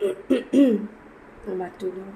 Back to now.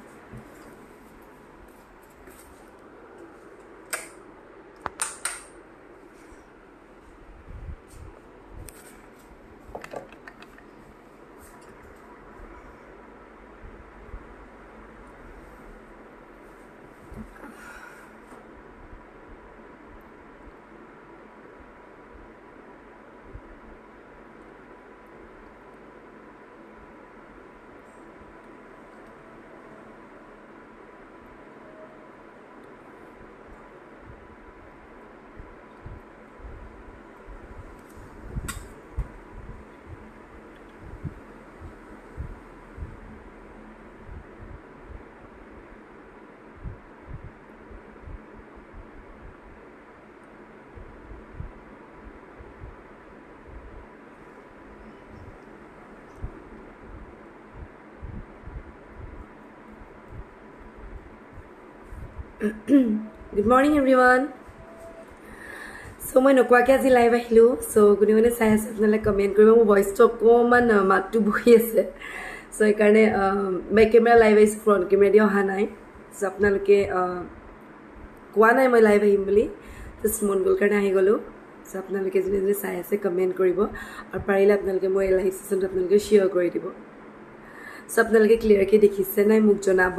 Good morning, everyone. So মই নকোৱাকে আজি live আহিলো সো কোনে কোনে চাই আছে আপোনালে কমেন্ট কৰিব মোৰ ভয়েসটো অকমান মাতটো বহি আছে সো এই কাৰণে মই কেমেৰা লাইভ আইছ ফ্ৰন্ট কেমেৰা দি অহা নাই সো আপোনালোকে কোৱা নাই মই লাইভ আহিম বুলি জাস্ট মন গল কাৰণে আহি গলো সো আপোনালোকে যদি চাই আছে কমেন্ট কৰিব আৰু পাৰিলে আপোনালোকে মই লাইভ সেশনটো আপোনালোকে শেয়াৰ কৰি দিব সো আপোনালোকে ক্লিয়াৰকে দেখিছে নাই মোক জনাব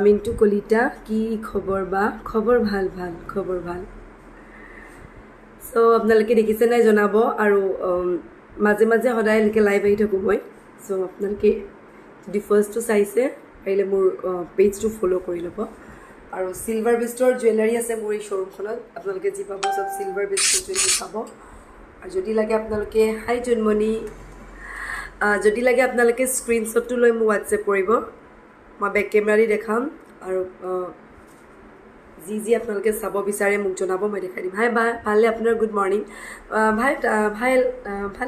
মিন্টু কলিতা কি খবৰ বা খবৰ ভাল ভাল খবৰ ভাল সো আপোনালোকে দেখিছে নাই জনাব আৰু মাঝে মাঝে সদায় লিখে লাইভ আহি থাকো মই সো আপোনালোকে যদি ফাৰ্স্ট টু চাইছে পাৰিলে মোৰ পেজটো ফলো কৰি লব আৰু সিলভাৰ বিষ্টৰ জুৱেলাৰী আছে মোৰ এই শ্বৰুমখনত আপোনালোকে যি পাব সব সিলভাৰ বিষ্টৰ জুৱেলাৰী পাব আৰু যদি লাগে আপোনালোকে হাই জন্মনি যদি লাগে আপোনালোকে স্ক্ৰিনশ্বটটো লৈ মোৰ WhatsApp কৰিব মই বেক কেমেৰা দি দেখাম আৰু জি আপোনালোকে চাব বিচাৰে মোক জনাব মই দেখাই দিম হাই ভালে আপোনাৰ গুড মৰ্নিং ভাই ভাল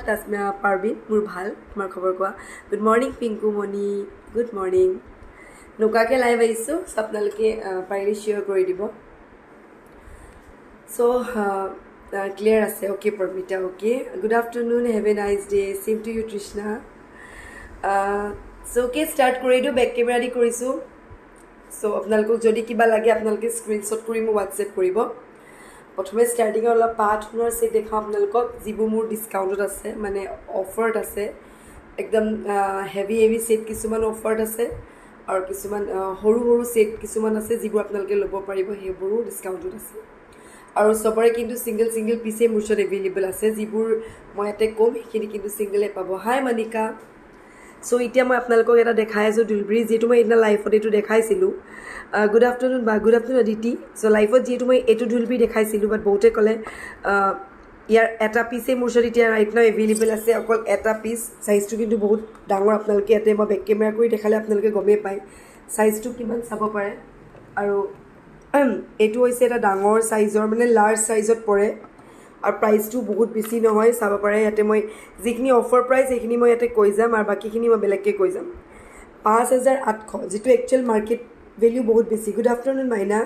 তাসমিয়া পাৰবিন মোৰ ভাল তোমাৰ খবৰ কোৱা good morning Pinku Moni good morning নোকাকে লাইভ আহিছো আপোনালোকে পাৰিলে শেয়াৰ কৰি দিব সো ক্লিয়াৰ আছে okay Paramita okay good afternoon have a nice day same to you Trishna so কে স্টার্ট কৰি দিও বেক কেমেৰা দি কৰিছো সো আপোনালোকক যদি কিবা লাগে আপোনালোকে স্ক্ৰিনশ্বট কৰি মোক WhatsApp কৰিব প্ৰথমে স্টাৰ্টিং অলপ পাট হুনৰ সেট দেখাম আপোনালোকক যিবোৰ মোৰ ডিসকাউন্টত আছে মানে অফাৰত আছে একদম হেভি সেট কিছুমান অফাৰত আছে আৰু কিছুমান সৰু সৰু সেট কিছুমান আছে যিবোৰ আপোনালোকে ল'ব পাৰিব হেবোৰো ডিসকাউন্টত আছে আৰু সবৰে কিন্তু সিঙ্গেল পিছে মোৰ ওচৰত এভেইলেবল আছে যিবোৰ মই এতে কম হেখিনি কিন্তু সিঙ্গেলে পাব হাই মনিকা সো ইতিয়া মই আপোনালোকক এটা দেখাই আছো দুলব্ৰি যেটো মই ইনা লাইফত এটো দেখাইছিলো গুড আফটাৰনুন বা গুড আফটাৰনুন অদিতি সো লাইফত যেটো মই এটো দুলব্ৰি দেখাইছিলো বাট বহুতে কলে ইয়াৰ এটা পিছে মোৰ ওচৰত এতিয়া ৰাইট নাও এভেইলেবল আছে অকল এটা পিস সাইজটো কিন্তু বহুত ডাঙৰ আপোনালোকে এতে মই বেক কেমেৰা কৰি দেখালে আপোনালোকে গমে পায় সাইজটো কিমান চাব পাৰে আৰু এটো হৈছে এটা ডাঙৰ সাইজৰ মানে লাৰ্জ সাইজত পৰে আৰু প্ৰাইসটো বহুত বেছি নহয় চাব পাৰে ইয়াতে মই যিখিনি অফাৰ প্ৰাইস এখিনি মই ইয়াতে কৈ যাম আৰু বাকিখিনি মই বেলেগকে কৈ যাম 5800 যেটো একচুয়াল মাৰ্কেট ভ্যালু বহুত বেছি গুড আফটাৰনুন মাইনা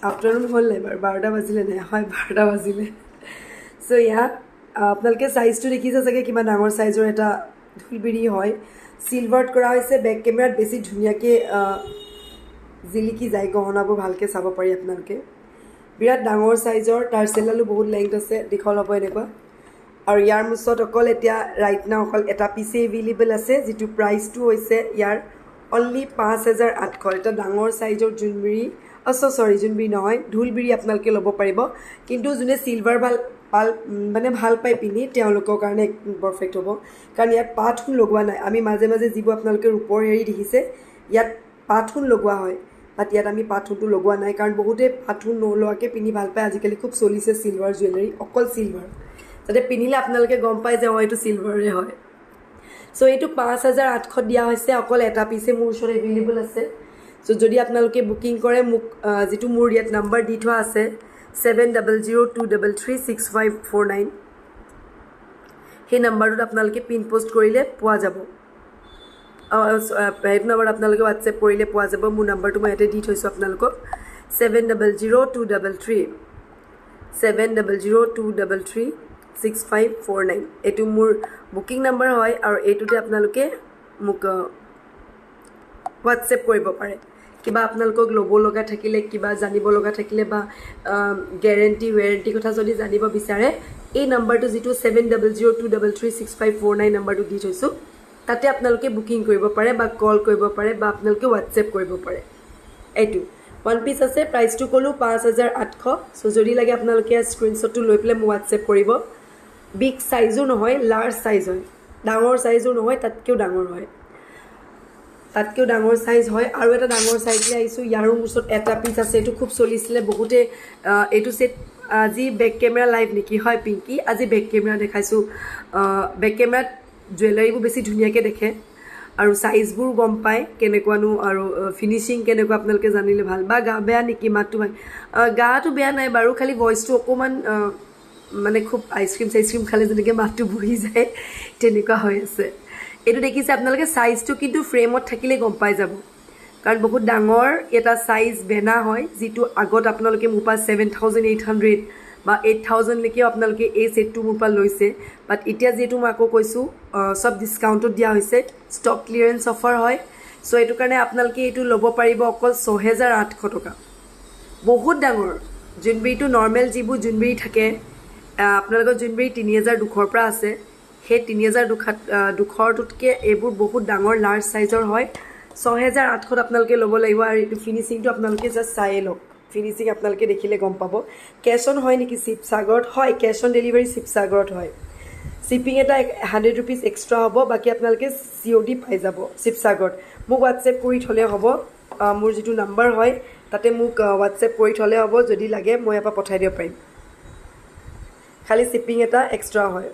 আফটাৰনুন হল এবাৰ 12টা বাজিলে নে হয় 12টা বাজিলে সো ইয়া আপোনালোকে সাইজটো দেখিছে চাগে কিমান ডাঙৰ সাইজৰ এটা ধুলবিৰি হয় সিলভাৰত কৰা হৈছে বেক কেমেৰাত বেছি ধুনিয়াকে জিলিকি যায় গহনাবোৰ ভালকে চাব পাৰি আপোনালোকে বিৰাট ডাঙৰ সাইজৰ টাৰ্সেলালু বহুত লেংথ আছে দীঘল হ'ব এনেকুৱা আৰু ইয়াৰ মুছত অকল এতিয়া ৰাইট নাও অকল এটা পিছে এভেইলেবল আছে যেটো প্ৰাইসটো হৈছে ইয়াৰ অনলি 5800 এটা ডাঙৰ সাইজৰ জুনবিৰি সৰি জুনবিৰি নহয় ঢুলবিৰি আপোনালোকে ল'ব পাৰিব কিন্তু জুনে সিলভাৰ ভাল মানে ভাল পাই পিনি তেওঁলোকৰ কাৰণে পাৰফেক্ট হ'ব কাৰণ ইয়াত পাথুন লগোৱা নাই আমি মাজে মাজে যিবোৰ আপোনালোকে ৰূপৰ হেৰি দেখিছে ইয়াত পাথুন লগোৱা হয় বাট ইয়াত আমি পাথুনটো লগোৱা নাই কাৰণ বহুতে পাথুন নলোৱাকে পিনি ভাল পায় আজিকালি খুব চলিছে সিলভাৰ জুৱেলাৰী অকল সিলভাৰ যাতে পিনিলে আপোনালোকে গম পায় যে এইটো সিলভাৰে হয় সো এইটো 5800 দিয়া হৈছে অকল এটা পিছে মোৰ ওচৰত এভেইলেবল আছে সো যদি আপোনালোকে বুকিং কৰে মোক যেটো মোৰ ইয়াত নাম্বাৰ দি থোৱা আছে 7002336549 সেই নাম্বাৰটোত আপোনালোকে পিন পোষ্ট কৰিলে পোৱা যাব হেড নম্বৰ আপোনালোকে WhatsApp কৰিলে পোৱা যাব মোৰ নম্বৰটো মই এতে দি থৈছো আপোনালোকক 700233 6549 এইটো মোৰ বুকিং নাম্বাৰ হয় আৰু এইটোতে আপোনালোকে মোক হোৱাটছএপ কৰিব পাৰে কিবা আপোনালোকক ল'ব লগা থাকিলে কিবা জানিব লগা থাকিলে বা গ্যাৰেণ্টি ৱাৰেণ্টি কথা যদি জানিব বিচাৰে এই নাম্বাৰটো যিটো 7002336549 নাম্বাৰটো দি থৈছোঁ তাতে আপোনালোকে বুকিং কৰিব পাৰে বা কল কৰিব পাৰে বা আপোনালোকে হোৱাটছএপ কৰিব পাৰে এইটো ওৱান পিচ আছে প্ৰাইচটো ক'লোঁ 5800 চ' যদি লাগে আপোনালোকে স্ক্ৰীনশ্বটটো লৈ পেলাই মোক হোৱাটছএপ কৰিব বিগ চাইজো নহয় লাৰ্জ চাইজ হয় ডাঙৰ চাইজো নহয় তাতকৈও ডাঙৰ হয় সাইজ হয় আৰু এটা ডাঙৰ সাইজ লৈ আইছো ইয়াৰো মুছত এটা পিস আছে এটো খুব চলিছিলে বহুতে এটো সেট আজি ব্যাক ক্যামেৰা লাইভ নেকি হয় পিঙ্কি আজি ব্যাক ক্যামেৰা দেখাইছো ব্যাক ক্যামেৰাত জুৱেলাৰীবোৰ বেছি ধুনিয়াকে দেখে আৰু সাইজবোৰ গম পায় কেনেকুৱানো আৰু ফিনিশিং কেনেকুৱা আপোনালোকে জানিলে ভাল বা গা বেয়া নেকি মাতটো ভাই গাটো বেয়া নাই বাৰু খালি ভয়েসটো অকমান মানে খুব আইসক্ৰিম খালে যেনেকৈ মাতটো বহি যায় তেনেকুৱা হৈ আছে এটো দেখিছে আপোনালোকে সাইজটো কিন্তু ফ্ৰেমত থাকিলে গম পাই যাব কাৰণ বহুত ডাঙৰ এটা সাইজ বেনা হয় যেটো আগত আপোনালোকে মুপা 7800 বা 8000 লৈকে আপোনালোকে এই সেটটো মুপা লৈছে বাট এতিয়া যেটো মই আকৌ কৈছো সব ডিসকাউন্টত দিয়া হৈছে স্টক ক্লিয়ারেন্স অফাৰ হয় সো এটো কাৰণে আপোনালোকে এটো ল'ব পাৰিব অকল 6800 টকা বহুত ডাঙৰ জুনবেৰীটো নৰমাল জিবু জুনবেৰী থাকে আপোনালোকৰ জুনবেৰী 3200 পৰা আছে হে 3200 টুটকে এবোৰ বহুত ডাঙৰ লাৰ্জ সাইজৰ হয় 6800 আপোনালোকে ল'ব লাগিব আৰু এটো ফিনিশিংটো আপোনালোকে জাস্ট চাই লওক ফিনিশিং আপোনালোকে দেখিলে গম পাব ক্যাশ অন হয় নেকি শিৱসাগৰত হয় ক্যাশ অন ডেলিভাৰী শিৱসাগৰত হয় শিপিং এটা 100 रुपीस এক্সট্ৰা হ'ব বাকি আপোনালোকে সিওডি পাই যাব শিৱসাগৰত মোক হোৱাটছএপ কৰি থলে হ'ব মোৰ যেটো নাম্বাৰ হয় তাতে মোক হোৱাটছএপ কৰি থলে হ'ব যদি লাগে মই আপা পঠাই দিব পাৰিম খালি শিপিং এটা এক্সট্ৰা হয়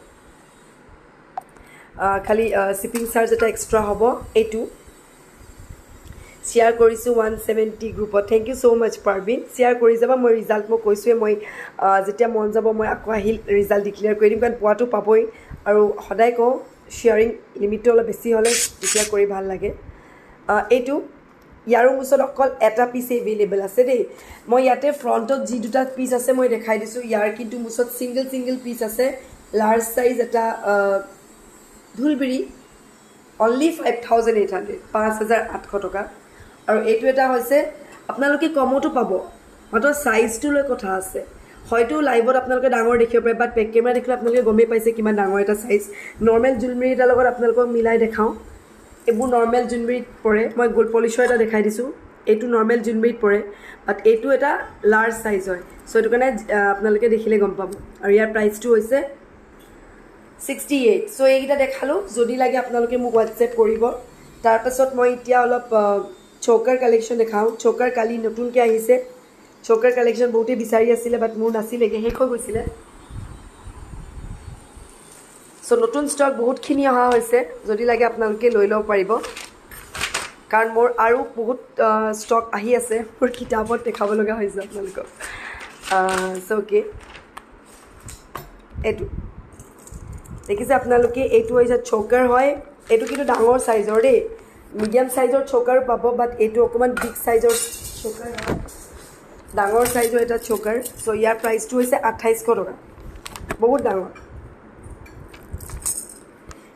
খালি শিপিং চাৰ্জ এটা এক্সট্ৰা হ'ব এটো শেয়াৰ কৰিছো 170 গ্ৰুপত থ্যাংক ইউ সো মাচ পাৰবিন শেয়াৰ কৰি যাবা মই ৰিজাল্ট মই কৈছোৱে মই যেতিয়া মন যাব মই আকৌ আহিল ৰিজাল্ট ডিক্লেয়াৰ কৰি দিম কাৰণ পোৱাটো পাবই আৰু সদায় কও শেয়াৰিং লিমিটটো অলপ বেছি হলে শেয়াৰ কৰি ভাল লাগে এটো ইয়াৰো মুছত অকল এটা পিস এভেইলেবল আছে দেই মই ইয়াতে ফ্ৰন্টত যি দুটা পিস আছে মই দেখাই দিছো ইয়াৰ কিন্তু মুছত সিঙ্গেল পিস আছে লাৰ্জ সাইজ এটা ধুলবিৰি only 5800 5800 টকা আৰু এইটো এটা হৈছে আপোনালোকে কমটো পাব মাত্ৰ সাইজটো লৈ কথা আছে হয়তো লাইভত আপোনালোকে ডাঙৰ দেখিব পাৰে বাট বেক ক্যামেৰা দেখিলে আপোনালোকে গমে পাইছে কিমান ডাঙৰ এটা সাইজ নৰমাল জুৱেলাৰী এটা লগত আপোনালোকক মিলাই দেখাও এবোৰ নৰমাল জুৱেলাৰীত পৰে মই গোল্ড পলিশৰ এটা দেখাই দিছো এইটো নৰমাল জুৱেলাৰীত পৰে বাট এইটো এটা লাৰ্জ সাইজ হয় সো এটো কাৰণে আপোনালোকে দেখিলে গম পাব আৰু ইয়াৰ প্ৰাইসটো হৈছে 68 সো এইটা দেখালো যদি লাগে আপোনালোকে মোক হোৱাটছএপ কৰিব তাৰ পাছত মই এতিয়া অলপ চোকাৰ কালেকশন দেখাও চোকাৰ কালি নতুনকে আহিছে চোকাৰ কালেকশন বহুতে বিচাৰি আছিল বাট মোৰ নাছিলে শেষ হৈ গৈছিল সো নতুন ষ্টক বহুতখিনি অহা হৈছে যদি লাগে আপোনালোকে লৈ লব পাৰিব কাৰণ মোৰ আৰু বহুত ষ্টক আহি আছে মোৰ কিতাপত দেখাব লগা হৈছে আপোনালোকক সো ওকে এটো দেখিছে আপোনালোকে এইটো হৈছে চোকাৰ হয় এইটো কিন্তু ডাঙৰ সাইজৰ দেই মিডিয়াম সাইজৰ চোকাৰ পাব বাট এইটো অকমান বিগ সাইজৰ চোকাৰ হয় ডাঙৰ সাইজৰ এটা চোকাৰ সো ইয়াৰ প্ৰাইসটো হৈছে 2800 টকা বহুত ডাঙৰ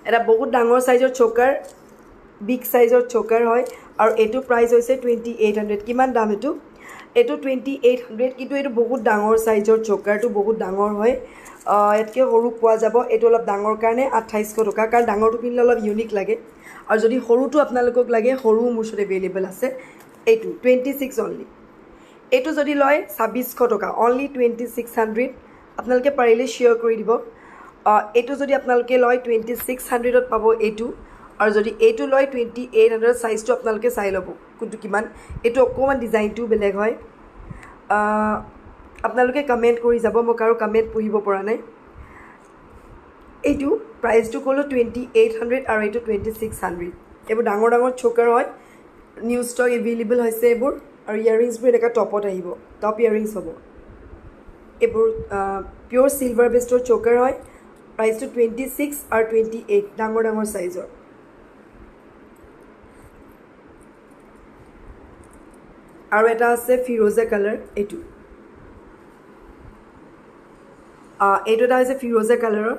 এটা বহুত ডাঙৰ সাইজৰ চোকাৰ বিগ সাইজৰ চোকাৰ হয় আৰু এইটো প্ৰাইস হৈছে 2800 কিমান দাম এটো 2800 কিন্তু এটো বহুত ডাঙৰ সাইজৰ চোকাৰটো বহুত ডাঙৰ হয় এতকে সৰু পোৱা যাব এটো অলপ ডাঙৰ কাৰণে 2800 টকা কাৰণ ডাঙৰটো কিনলে অলপ ইউনিক লাগে আৰু যদি সৰুটো আপোনালোকক লাগে সৰু মুছৰে अवेलेबल আছে এইটো 26 only এইটো যদি লয় 2600 টকা only 2600 আপোনালোকে পাৰিলে শেয়াৰ কৰি দিব এইটো যদি আপোনালোকে লয় 2600 ত পাব এইটো আৰু যদি এইটো লয় 2800 সাইজটো আপোনালোকে চাই লব কোনটো কিমান এইটো অকমান ডিজাইনটো বেলেগ হয় আপোনালোকে কমেন্ট কৰি যাব মই কাৰো কমেন্ট পঢ়িব পৰা নাই এইটো প্ৰাইসটো ক'লো 2800 আৰু এইটো 2600 এবোৰ ডাঙৰ ডাঙৰ চোকাৰ হয় নিউ ষ্টক अवेलेबल হৈছে এবোৰ আৰু ইয়াৰিংছবোৰ এটা টপত আহিব টপ ইয়াৰিংছ হ'ব এবোৰ পিওৰ সিলভাৰ বেস্টৰ চোকাৰ হয় প্ৰাইসটো 26 আৰু 28 ডাঙৰ ডাঙৰ সাইজৰ আৰু এটা আছে ফিৰোজা কালাৰ এইটো এইটো এটা হৈছে ফিৰোজা কালাৰৰ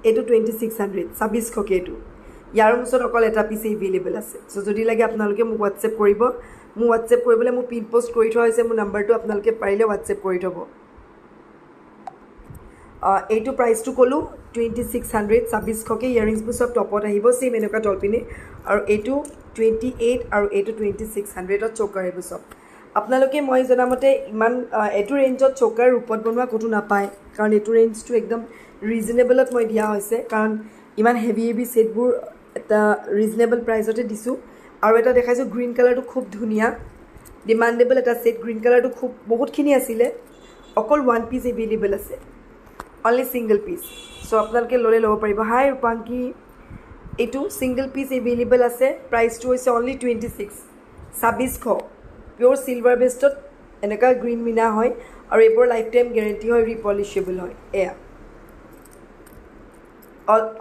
এইটো 2600 2600কে এইটো ইয়াৰ ওচৰত অকল এটা পিচ এভেইলেবল আছে সো যদি লাগে আপোনালোকে মোক হোৱাটছএপ কৰিব মোক হোৱাটছএপ কৰিবলৈ মোক পিন পোষ্ট কৰি থোৱা হৈছে মোৰ নাম্বাৰটো আপোনালোকে পাৰিলে হোৱাটছএপ কৰি থ'ব এইটো প্ৰাইচটো ক'লোঁ 2600 2600কে ইয়াৰিংছবোৰ চব টপত আহিব চেম এনেকুৱা তলপিনে আৰু এইটো 28 আৰু এইটো 2600ত চকাৰ আহিব চব আপোনালোকে মই জনামতে ইমান এইটো ৰেঞ্জত চকাৰ ৰূপত বনোৱা ক'তো নাপায় কাৰণ এইটো ৰেঞ্জটো একদম ৰিজনেবলত মই দিয়া হৈছে কাৰণ ইমান হেভি ছেটবোৰ এটা ৰিজনেবল প্ৰাইচতে দিছোঁ আৰু এটা দেখাইছোঁ গ্ৰীণ কালাৰটো খুব ধুনীয়া ডিমাণ্ডেবল এটা ছেট গ্ৰীণ কালাৰটো খুব বহুতখিনি আছিলে অকল ওৱান পিচ এভেইলেবল আছে অনলি ছিংগল পিচ সো আপোনালোকে ল'লে ল'ব পাৰিব হাই ৰূপাংকী এইটো ছিংগল পিচ এভেইলেবল আছে প্ৰাইচটো হৈছে অনলি 2600 পিয়'ৰ চিলভাৰ বেষ্টত এনেকুৱা গ্ৰীণ মিনা হয় আৰু এইবোৰ লাইফ টাইম গেৰেণ্টি হয় ৰিপলিচেবল হয় এয়া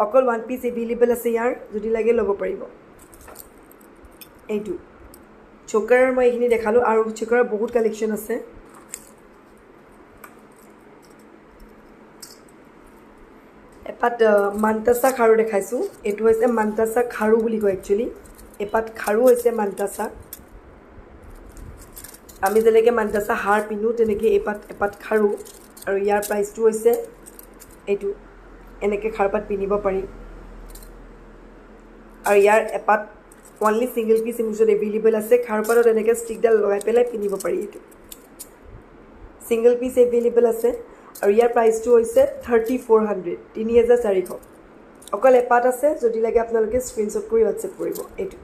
অকল ওৱান পিচ এভেইলেবল আছে ইয়াৰ যদি লাগে ল'ব পাৰিব এইটো চকাৰৰ মই এইখিনি দেখালোঁ আৰু চকাৰৰ বহুত কালেকশ্যন আছে এপাত মান্তাচা খাৰু দেখাইছোঁ এইটো হৈছে মান্তাচা খাৰু বুলি কয় একচুৱেলি এপাত খাৰু হৈছে মান্তাচা আমি যেনেকৈ মান্তাচা হাৰ পিন্ধো তেনেকৈ এপাত খাৰু আৰু ইয়াৰ প্ৰাইচটো হৈছে এইটো এনেকৈ খাৰপাত পিন্ধিব পাৰি আৰু ইয়াৰ এপাত অনলি ছিংগল পিচ ইমোজত এভেইলেবল আছে খাৰপাতত এনেকৈ ষ্টিকডাল লগাই পেলাই পিন্ধিব পাৰি এইটো ছিংগল পিচ এভেইলেবল আছে আৰু ইয়াৰ প্ৰাইচটো হৈছে 3400 3400 অকল এপাত আছে যদি লাগে আপোনালোকে স্ক্ৰীনশ্বট কৰি হোৱাটছএপ কৰিব এইটো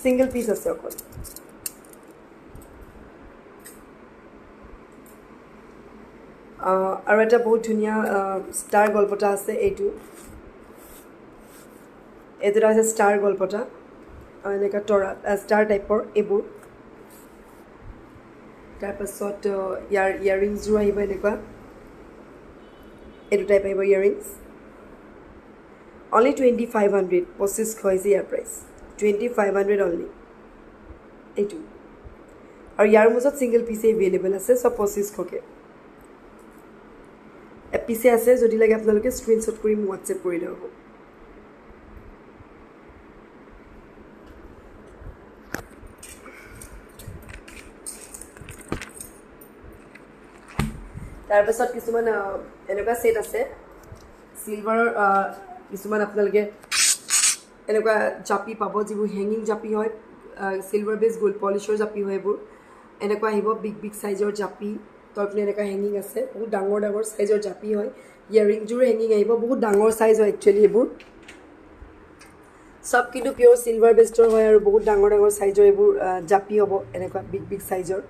ছিংগল পিচ আছে অকল আৰু এটা বহুত ধুনীয়া ষ্টাৰ গল্পটা আছে এইটো হৈছে ষ্টাৰ গল্পটা এনেকুৱা তৰা ষ্টাৰ টাইপৰ এইবোৰ তাৰপাছত ইয়াৰ ইয়াৰিংছযোৰ আহিব এনেকুৱা এইটো টাইপ আহিব ইয়াৰিংছ অনলি 2500 2500 হৈছে ইয়াৰ প্ৰাইচ 2500 অনলি এইটো আৰু ইয়াৰ মাজত ছিংগল পিচ এভেইলেবল আছে চব 2500কে পিছে আছে যদি লাগে আপোনালোকে স্ক্ৰীনশ্বট কৰি মোক হোৱাটছএপ কৰিলে হ'ব তাৰপাছত কিছুমান এনেকুৱা ছেট আছে চিলভাৰৰ কিছুমান আপোনালোকে এনেকুৱা জাপি পাব যিবোৰ হেঙিং জাপি হয় চিলভাৰ বেছ গ'ল্ড পলিছৰ জাপি হয় এইবোৰ এনেকুৱা আহিব বিগ চাইজৰ জাপি তলপিনে এনেকুৱা হেঙিং আছে বহুত ডাঙৰ চাইজৰ জাপি হয় ইয়াৰিংযোৰো হেঙিং আহিব বহুত ডাঙৰ চাইজ হয় একচুৱেলি এইবোৰ সব কিন্তু পিয়'ৰ চিলভাৰ বেষ্টৰ হয় আৰু বহুত ডাঙৰ চাইজৰ এইবোৰ জাপি হ'ব এনেকুৱা বিগ চাইজৰ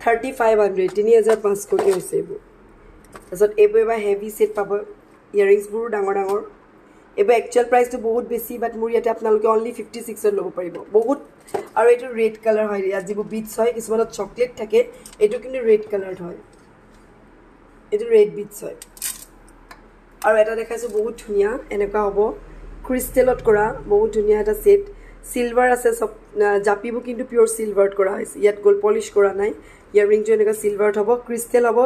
3500 3500কে হৈছে এইবোৰ তাৰপিছত এইবোৰ এবাৰ হেভি ছেট পাব ইয়াৰিংছবোৰো ডাঙৰ এইবোৰ একচুৱেল প্ৰাইচটো বহুত বেছি বাট মোৰ ইয়াতে আপোনালোকে অনলি 56ত ল'ব পাৰিব বহুত আৰু এইটো ৰেড কালাৰ হয় ইয়াত যিবোৰ বিটছ হয় কিছুমানত চকলেট থাকে এইটো কিন্তু ৰেড কালাৰত হয় এইটো ৰেড বিটছ হয় আৰু এটা দেখাইছোঁ বহুত ধুনীয়া এনেকুৱা হ'ব ক্ৰিষ্টেলত কৰা বহুত ধুনীয়া এটা ছেট চিলভাৰ আছে চব জাপিবোৰ কিন্তু পিয়'ৰ চিলভাৰত কৰা হৈছে ইয়াত গ'ল্ড পলিছ কৰা নাই ইয়াৰিংটো এনেকুৱা চিলভাৰত হ'ব ক্ৰিষ্টেল হ'ব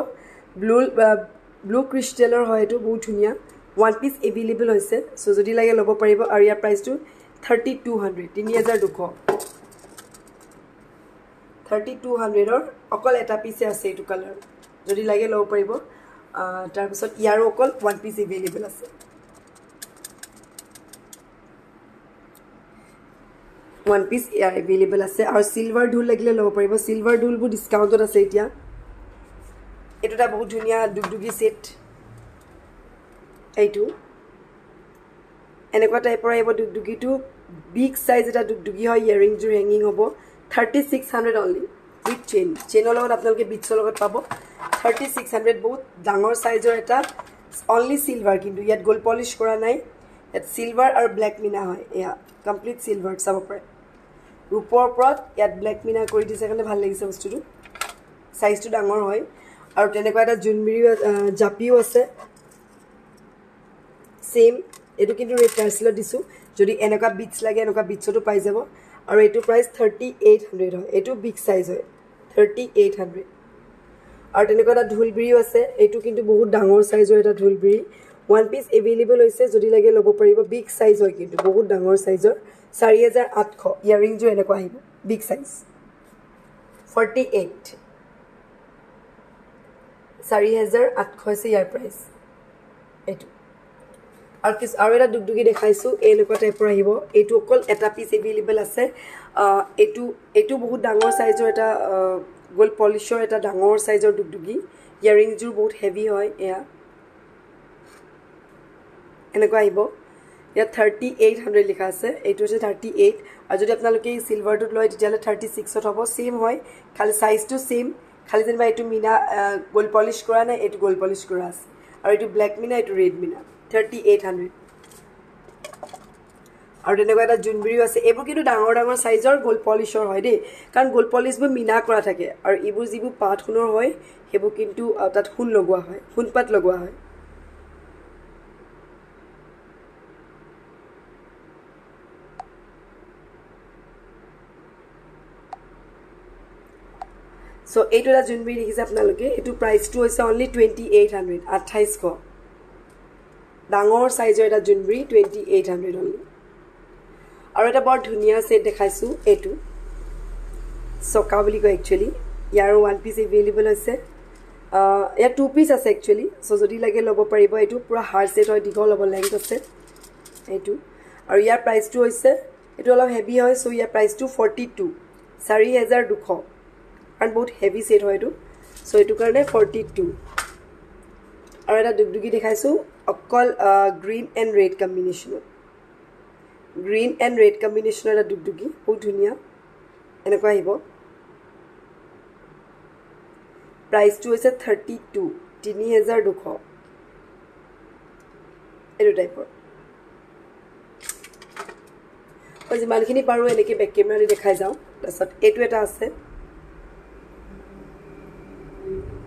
ব্লু ক্ৰিষ্টেলৰ হয় এইটো বহুত ধুনীয়া ওৱান পিচ এভেইলেবল হৈছে সো যদি লাগে ল'ব পাৰিব আৰু ইয়াৰ প্ৰাইচটো 3200 3200 3200ৰ অকল এটা পিচে আছে এইটো কালাৰ যদি লাগে ল'ব পাৰিব তাৰপিছত ইয়াৰো অকল ওৱান পিচ এভেইলেবল আছে ওৱান পিচ ইয়াৰ এভেইলেবল আছে আৰু চিলভাৰ ঢোল লাগিলে ল'ব পাৰিব চিলভাৰ ঢোলবোৰ ডিছকাউণ্টত আছে এতিয়া এইটো এটা বহুত ধুনীয়া দুগদুগী ছেট এইটো এনেকুৱা টাইপৰ আহিব দুগদুগীটো বিগ চাইজ এটা দুগদুগী হয় ইয়াৰিংযোৰ হেঙিং হ'ব 3600 অনলি উইথ চেইনৰ লগত আপোনালোকে বিটছৰ লগত পাব 3600 বহুত ডাঙৰ চাইজৰ এটা অনলি চিলভাৰ কিন্তু ইয়াত গ'ল্ড পলিছ কৰা নাই ইয়াত চিলভাৰ আৰু ব্লেক মিনা হয় এয়া কমপ্লিট চিলভাৰ চাব পাৰে ৰূপৰ ওপৰত ইয়াত ব্লেক মিনা কৰি দিছে কাৰণে ভাল লাগিছে বস্তুটো সাইজটো ডাঙৰ হয় আৰু তেনেকুৱা এটা জুনবিৰি জাপিও আছে সেম এটো কিন্তু ৰেড কাৰ্সিলত দিছো যদি এনেকুৱা বিটছ লাগে এনেকুৱা বিটছটো পাই যাব আৰু এটো প্ৰাইস 3800 হয় এটো বিগ সাইজ হয় 3800 আৰু তেনেকুৱা এটা ঢোলবিৰিও আছে এইটো কিন্তু বহুত ডাঙৰ সাইজৰ এটা ঢোলবিৰি ওৱান পিস এভেইলেবল হৈছে যদি লাগে ল'ব পাৰিব বিগ সাইজ হয় কিন্তু বহুত ডাঙৰ সাইজৰ 4800 ইয়াৰিংজো এনেকুৱা আহিব বিগ সাইজ 48 4800 হৈছে ইয়াৰ প্ৰাইস এইটো আৰু এটা দুগদুগি দেখাইছো এনেকুৱা টাইপৰ আহিব এইটো অকল এটা পিস এভেইলেবল আছে এইটো বহুত ডাঙৰ সাইজৰ এটা গোল্ড পলিশৰ এটা ডাঙৰ সাইজৰ দুগদুগি ইয়াৰিংজো বহুত হেভি হয় এয়া এনেকুৱা আহিব ইয়াত 3800 লিখা আছে এইটো হৈছে 38 আৰু যদি আপোনালোকে সিলভাৰটো লয় তেতিয়ালে 36 ত হ'ব সেম হয় খালি সাইজটো সেম খালি যেনিবা এইটো মিনা গোল্ড পলিশ কৰা নাই এইটো গোল্ড পলিশ কৰা আছে আৰু এইটো ব্ল্যাক মিনা এইটো ৰেড মিনা 3800 আৰু তেনেকুৱা এটা জুনবিৰিও আছে এইবোৰ কিন্তু ডাঙৰ ডাঙৰ সাইজৰ গোল্ড পলিশৰ হয় দেই কাৰণ গোল্ড পলিশবোৰ মিনা কৰা থাকে আৰু এইবোৰ যিবোৰ পাট হুনৰ হয় হেবোৰ কিন্তু তাত হুন লগোৱা হয় হুন পাত লগোৱা হয় সো এইটো এটা জুনবিৰি দেখিছে আপোনালোকে এইটো প্ৰাইসটো হৈছে অনলি 2800 2800 ডাঙৰ সাইজৰ এটা জুনবিৰি 2800 অনলি আৰু এটা বৰ ধুনিয়া সেট দেখাইছো এইটো সকা বুলি কয় একচুয়ালি ইয়াৰ ওৱান পিস এভেইলেবল আছে ইয়াৰ টু পিস আছে একচুয়ালি সো যদি লাগে ল'ব পাৰিব এইটো পুৰা হাৰ্ড সেট হয় দীঘল হ'ব লেংথ আছে এইটো আৰু ইয়াৰ প্ৰাইসটো হৈছে এইটো অলপ হেভি হয় সো ইয়াৰ প্ৰাইসটো 42 4200 আৰু বহুত হেভি সেট হয় এইটো সো এইটো কাৰণে 42 আৰু এটা দুগদুগি দেখাইছো অকল green and red combination green and red combination এটা দুগদুগি বহুত ধুনিয়া এনেকুৱা আহিব প্ৰাইসটো হৈছে 32 3200 এইটো টাইপৰ মই যিমানখিনি পাৰো এনেকৈ বেক কেমেৰালৈ দেখাই যাওঁ তাৰপিছত এইটো এটা আছে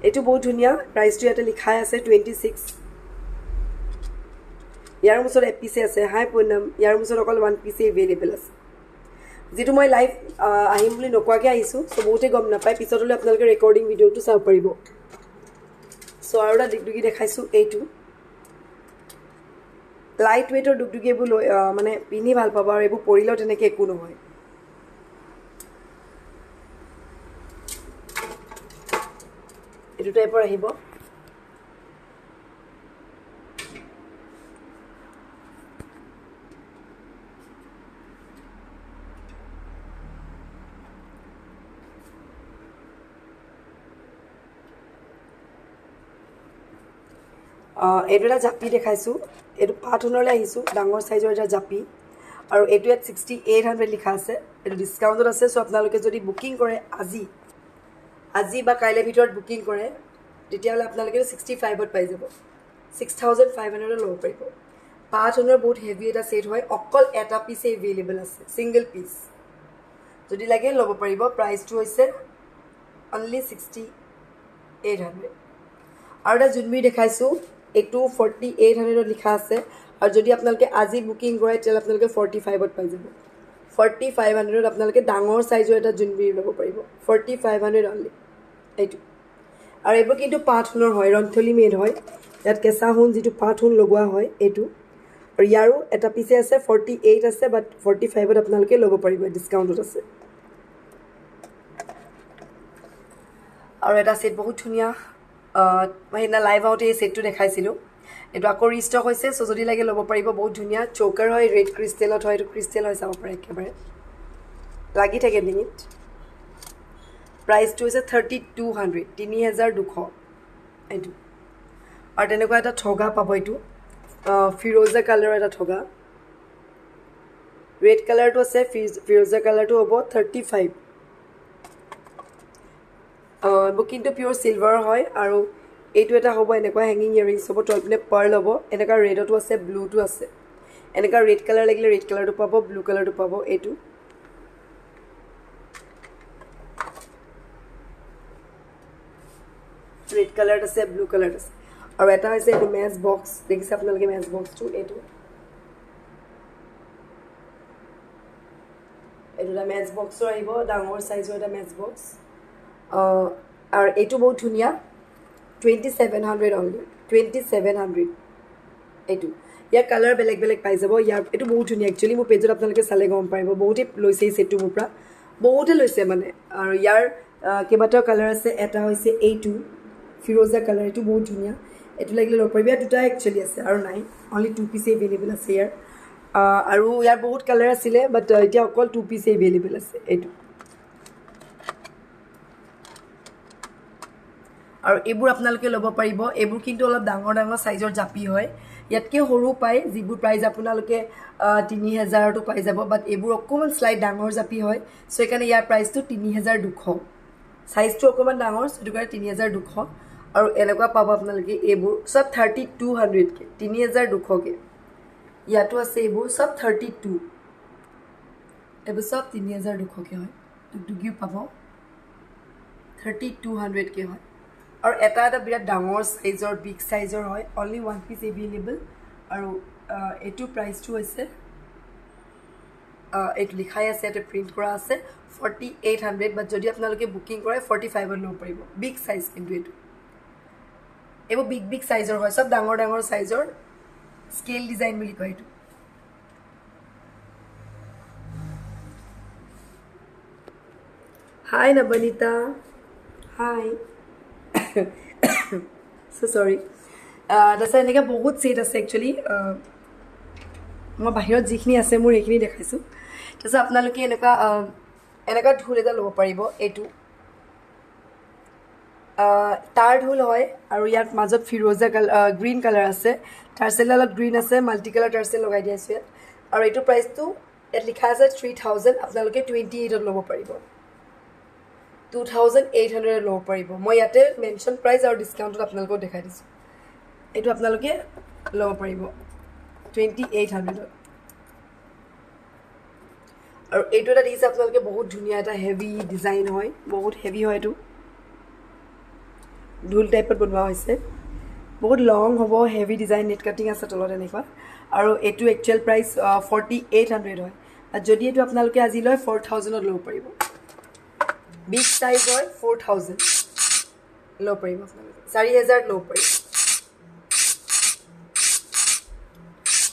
এইটো বহুত ধুনিয়া প্ৰাইসটো ইয়াতে লিখাই আছে 26 ইয়াৰ মুছত এপিসে আছে হাই পুনম ইয়াৰ মুছত অকল ওৱান পিসে এভেইলেবল আছে যেটো মই লাইভ আহিম বুলি নকৱাকে আহিছো সো বহুতে গম নাপায় পিছতলৈ আপোনালোকে ৰেকৰ্ডিং ভিডিওটো চাব পাৰিব সো আৰু এটা দুগদুগি দেখাইছো এইটো লাইট ওয়েটৰ দুগদুগি এবোৰ মানে পিনি ভাল পাব আৰু এবোৰ পৰিলেও তেনেকে একো নহয় এইটো টাইপৰ আহিব এইটো এটা জাপি দেখাইছো এইটো পাট হুনৰলৈ আহিছো ডাঙৰ সাইজৰ এটা জাপি আৰু এইটো ইয়াত 6800 লিখা আছে এইটো ডিসকাউন্টত আছে সো আপোনালোকে যদি বুকিং কৰে আজি বা কাইলে ভিতৰত বুকিং কৰে তেতিয়ালে আপোনালোকে 65 ত পাই যাব 6500 ল'ব পাৰিব পাট হুনৰ বহুত হেভি এটা সেট হয় অকল এটা পিসে এভেইলেবল আছে সিঙ্গেল পিস যদি লাগে ল'ব পাৰিব প্ৰাইসটো হৈছে অনলি 6800 আৰু এটা জুনবিৰি দেখাইছো এইটো 4800 লিখা আছে আৰু যদি আপোনালোকে আজি বুকিং কৰে তেতিয়ালে আপোনালোকে 45 ত পাই যাব 4500 আপোনালোকে ডাঙৰ সাইজৰ এটা জুনবিৰি ল'ব পাৰিব 4500 অনলি এইটো আৰু এইবোৰ কিন্তু পাট হুনৰ হয় ৰন্থলি মেড হয় ইয়াত কেঁচা হুন যেটো পাট হুন লগোৱা হয় এইটো আৰু ইয়াৰো এটা পিছে আছে 48 আছে বাট 45 ত আপোনালোকে ল'ব পাৰিব ডিসকাউন্টত আছে আৰু এটা সেট বহুত ধুনিয়া মই না লাইভ আউট এই সেটটো দেখাইছিলো এটো আকৌ রিস্টক হৈছে সো যদি লাগে ল'ব পাৰিব বহুত ধুনিয়া চোকাৰ হয় ৰেড ক্ৰিষ্টেলত হয় এটো ক্ৰিষ্টেল হয় চাব পাৰে একেবাৰে লাগি থাকে ডিঙিত প্ৰাইসটো হৈছে 3200 3200 এইটো আৰু তেনেকুৱা এটা ঠগা পাব এইটো ফিৰোজা কালাৰ এটা ঠগা ৰেড কালাৰটো আছে ফিৰোজা কালাৰটো হ'ব 35 কিন্তু পিওৰ সিলভাৰ হয় আৰু এইটো এটা হ'ব এনেকুৱা হ্যাঙ্গিং ইয়াৰিংস হ'ব তলপিনে পাৰ্ল হ'ব এনেকা ৰেডটো আছে ব্লুটো আছে এনেকা ৰেড কালাৰ লাগিলে ৰেড কালাৰটো পাব ব্লু কালাৰটো পাব এইটো ৰেড কালাৰ আছে ব্লু কালাৰ আছে আৰু এটা হৈছে এইটো মেচ বক্স দেখিছে আপোনালোকে মেচ বক্সটো এইটো এটা মেচ বক্সৰ আহিব ডাঙৰ সাইজৰ এটা মেচ বক্স আৰু এইটো বহুত ধুনিয়া 2700 অনলি 2700 এইটো ইয়াৰ কালাৰ বেলেগ বেলেগ পাই যাব ইয়াৰ এইটো বহুত ধুনীয়া একচুৱেলি মোৰ পেজত আপোনালোকে চালে গম পাৰিব বহুতে লৈছে এই সেটটো মোৰ পৰা বহুতে লৈছে মানে আৰু ইয়াৰ কেইবাটাও কালাৰ আছে এটা হৈছে এইটো ফিৰোজা কালাৰ এইটো বহুত ধুনীয়া এইটো লাগিলে ল'ব পাৰিব ইয়াৰ দুটা একচুৱেলি আছে আৰু নাই অনলি 2 পিচ এভেইলেবল আছে ইয়াৰ আৰু ইয়াৰ বহুত কালাৰ আছিলে বাট এতিয়া অকল 2 পিচ এভেইলেবল আছে এইটো আৰু এইবোৰ আপোনালোকে ল'ব পাৰিব এইবোৰ কিন্তু অলপ ডাঙৰ ডাঙৰ সাইজৰ জাপি হয় ইয়াতকে সৰু পায় যিবোৰ প্ৰাইস আপোনালোকে 3000 টো পাই যাব বাট এইবোৰ অকমান স্লাইড ডাঙৰ জাপি হয় সো এখানে ইয়াৰ প্ৰাইসটো 3200 সাইজটো অকমান ডাঙৰ সেইটো কাৰণে 3200 আৰু এনেকুৱা পাব আপোনালোকে এইবোৰ সব 3200 কে 3200 কে ইয়াতো আছে এইবোৰ সব 32 এইবোৰ সব 3200 কে হয় দুগিও পাব 3200 কে হয় और এটা বিৰাট ডাঙৰ সাইজৰ বিগ সাইজৰ হয় অনলি 1 পিস এভেইলেবল আৰু এটো প্ৰাইসটো হৈছে এটো লিখাই আছে এটো প্ৰিন্ট কৰা আছে 4800 বাট যদি আপোনালোকে বুকিং কৰে 45 ত ল'ব পাৰিব বিগ সাইজ কিন্তু এটো এব বিগ সাইজৰ হয় সব ডাঙৰ ডাঙৰ সাইজৰ স্কেল ডিজাইন বুলি কয় এটো হাই নবনিতা হাই so sorry that's এনেকা বহুত সেট আছে একচুয়ালি মই বাহিৰত যিখিনি আছে মোৰ এইখিনি দেখাইছো তাছত আপোনালোকে এনেকা ঢোল এটা ল'ব পাৰিব এটো তাৰ ঢোল হয় আৰু ইয়াত মাজত ফিৰোজা গ্ৰীন কালাৰ আছে টাৰ্সেল অলপ গ্ৰীন আছে মাল্টি কালাৰ টাৰ্সেল লগাই দিয়া আছে আৰু এটো প্ৰাইসটো এত লিখা আছে 3000 আপোনালোকে 28 ত ল'ব পাৰিব 2800 ল'ব পাৰিব মই ইয়াতে মেনশন প্ৰাইস আৰু ডিসকাউন্টত আপোনালোকক দেখাই দিছো এটো আপোনালোকে ল'ব পাৰিব 2800 আৰু এটো এটা দিছে আপোনালোকে বহুত ধুনীয়া এটা হেভি ডিজাইন হয় বহুত হেভি হয় এটো ঢোল টাইপত বনোৱা হৈছে বহুত লং হ'ব হেভি ডিজাইন নেট কাটিং আছে তলত এনেকুৱা আৰু এটো একচুয়াল প্ৰাইস 4800 হয় আৰু যদি এটো আপোনালোকে আজি লয় 4000 ত ল'ব পাৰিব बिग साइज है 4000 लो प्राइस আপনাদেৰ 4000 लो प्राइस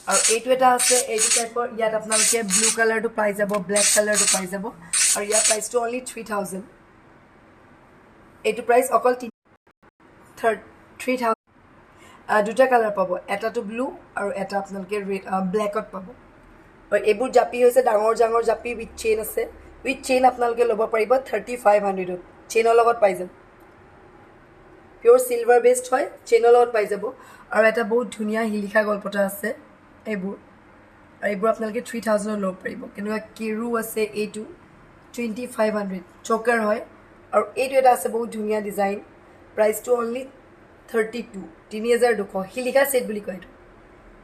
और এইটো এটা আছে এইটো টাইপৰ ইয়াত আপোনালোকে ব্লু কালাৰ টো পাই যাব ব্ল্যাক কালাৰ টো পাই যাব আৰু ইয়াৰ প্ৰাইস টো অনলি 3000 এইটো প্ৰাইস অকল 3000 দুটা কালাৰ পাব এটা তো ব্লু আৰু এটা আপোনালোকে ব্ল্যাকত পাব আৰু এইবোৰ জাপি হৈছে ডাঙৰ ডাঙৰ জাপি উইথ চেইন আছে উইথ চেইন আপোনালোকে ল'ব পাৰিব 3500 চেইনৰ লগত পাই যাব পিওৰ সিলভাৰ বেসড হয় চেইনৰ লগত পাই যাব আৰু এটা বহুত ধুনীয়া হিলিখা গল্পটা আছে এইবোৰ আৰু এইবোৰ আপোনালোকে 3000 ল'ব পাৰিব কিন্তু কেৰু আছে এইটো 2500 চকাৰ হয় আৰু এইটো এটা আছে বহুত ধুনীয়া ডিজাইন প্ৰাইসটো অনলি 32 হিলিখা সেট বুলি কয়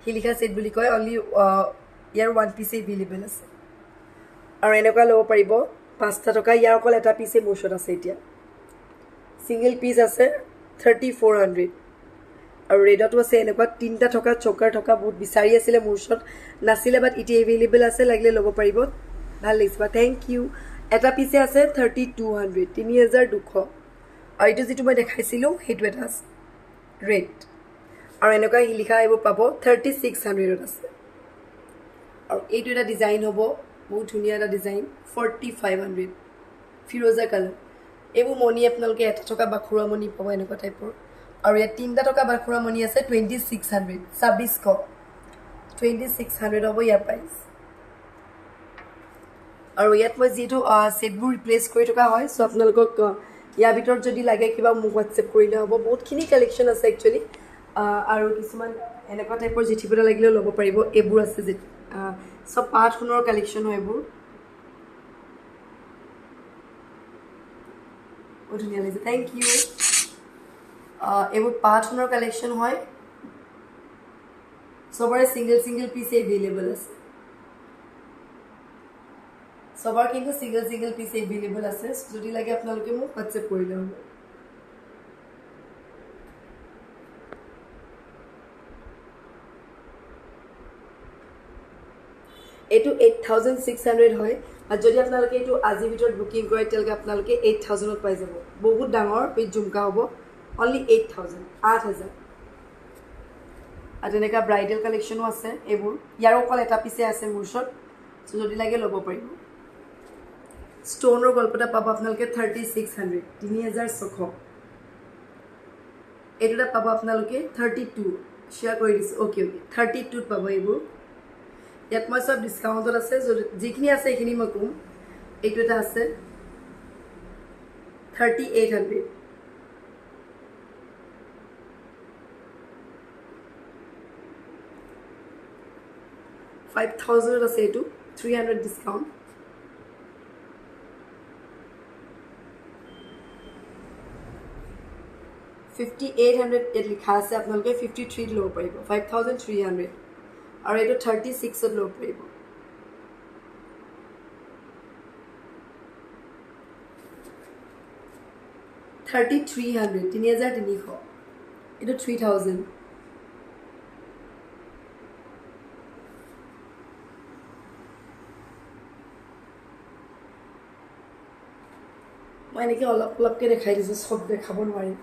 হিলিখা সেট বুলি কয় অনলি ইয়াৰ 1 পিস এভেইলেবল আছে আৰু এনেকুৱা ল'ব পাৰিব 5 টকা ইয়াৰ অকল এটা পিছে মোশত আছে এতিয়া সিঙ্গেল পিস আছে 3400 আৰু ৰেডটো আছে এনেকুৱা 3টা টকা চকাৰ টকা বহুত বিচাৰি আছিল মোশত নাছিলে বাট ইটি এভেইলেবল আছে লাগিলে ল'ব পাৰিব ভাল লাগিছে থ্যাংক ইউ এটা পিছে আছে 3200 3200 আৰু এইটো যেটো মই দেখাইছিলো হেটো এটা আছে ৰেড আৰু এনেকুৱা হিলিখা এইবোৰ পাব 3600 আছে আৰু এইটো এটা ডিজাইন হ'ব বহুত ধুনীয়া এটা ডিজাইন 4500 ফিৰোজা কালাৰ এইবোৰ মনি আপোনালোকে এটা টকা বাখুৰা মনি পাব এনেকুৱা টাইপৰ আৰু ইয়াত 3টা টকা বাখুৰা মনি আছে 2600 2600 হ'ব ইয়াৰ প্ৰাইস আৰু ইয়াত মই যেটো সেটবোৰ ৰিপ্লেস কৰি থকা হয় সো আপোনালোকক ইয়াৰ ভিতৰত যদি লাগে কিবা মোক WhatsApp কৰিলে হ'ব বহুতখিনি কালেকচন আছে একচুয়ালি আৰু কিছুমান এনেকুৱা টাইপৰ জিঠিবটা লাগিলে ল'ব পাৰিব এইবোৰ আছে যে সব পাট হুনৰ কালেকশন হয় এইবোৰ ও ধুনীয়া লাগিছে থ্যাংক ইউ এইবোৰ পাট হুনৰ কালেকশন হয় সবৰে সিঙ্গেল পিস এভেইলেবল আছে সবার কিন্তু সিঙ্গেল পিস এভেইলেবল আছে যদি লাগে আপোনালোকে মোক WhatsApp কৰিলে হ'ব এটো 8600 হয় আৰু যদি আপোনালোকে এটো আজি ভিতৰত বুকিং কৰে তেলকে আপোনালোকে 8000 ত পাই যাব বহুত ডাঙৰ পি ঝুমকা হ'ব অনলি 8,000 8,000 আৰু তেনেকুৱা ব্ৰাইডেল কালেকশ্যনো আছে এইবোৰ ইয়াৰ অকল এটা পিছে আছে মোৰ ওচৰত সো যদি লাগে ল'ব পাৰিব ষ্টোনৰ গল্পটা পাব আপোনালোকে 3600 3600 এইটোটা পাব আপোনালোকে 32 শেয়াৰ কৰি দিছে ওকে ওকে 32 পাব এইবোৰ ইয়াত মই সব ডিসকাউন্টত আছে যিখিনি আছে এইখিনি মই কম এইটো এটা আছে 3800 5,000 আছে এইটো 300 ডিসকাউন্ট 5800 এত লিখা আছে আপোনালোকে 53 ল'ব পাৰিব 5300 আৰু এইটো 36 ত ল'ব পাৰিব $3,300 3300 এইটো 3000 মই এনেকৈ অলপ অলপকৈ দেখাই দিছোঁ সব দেখাব নোৱাৰিম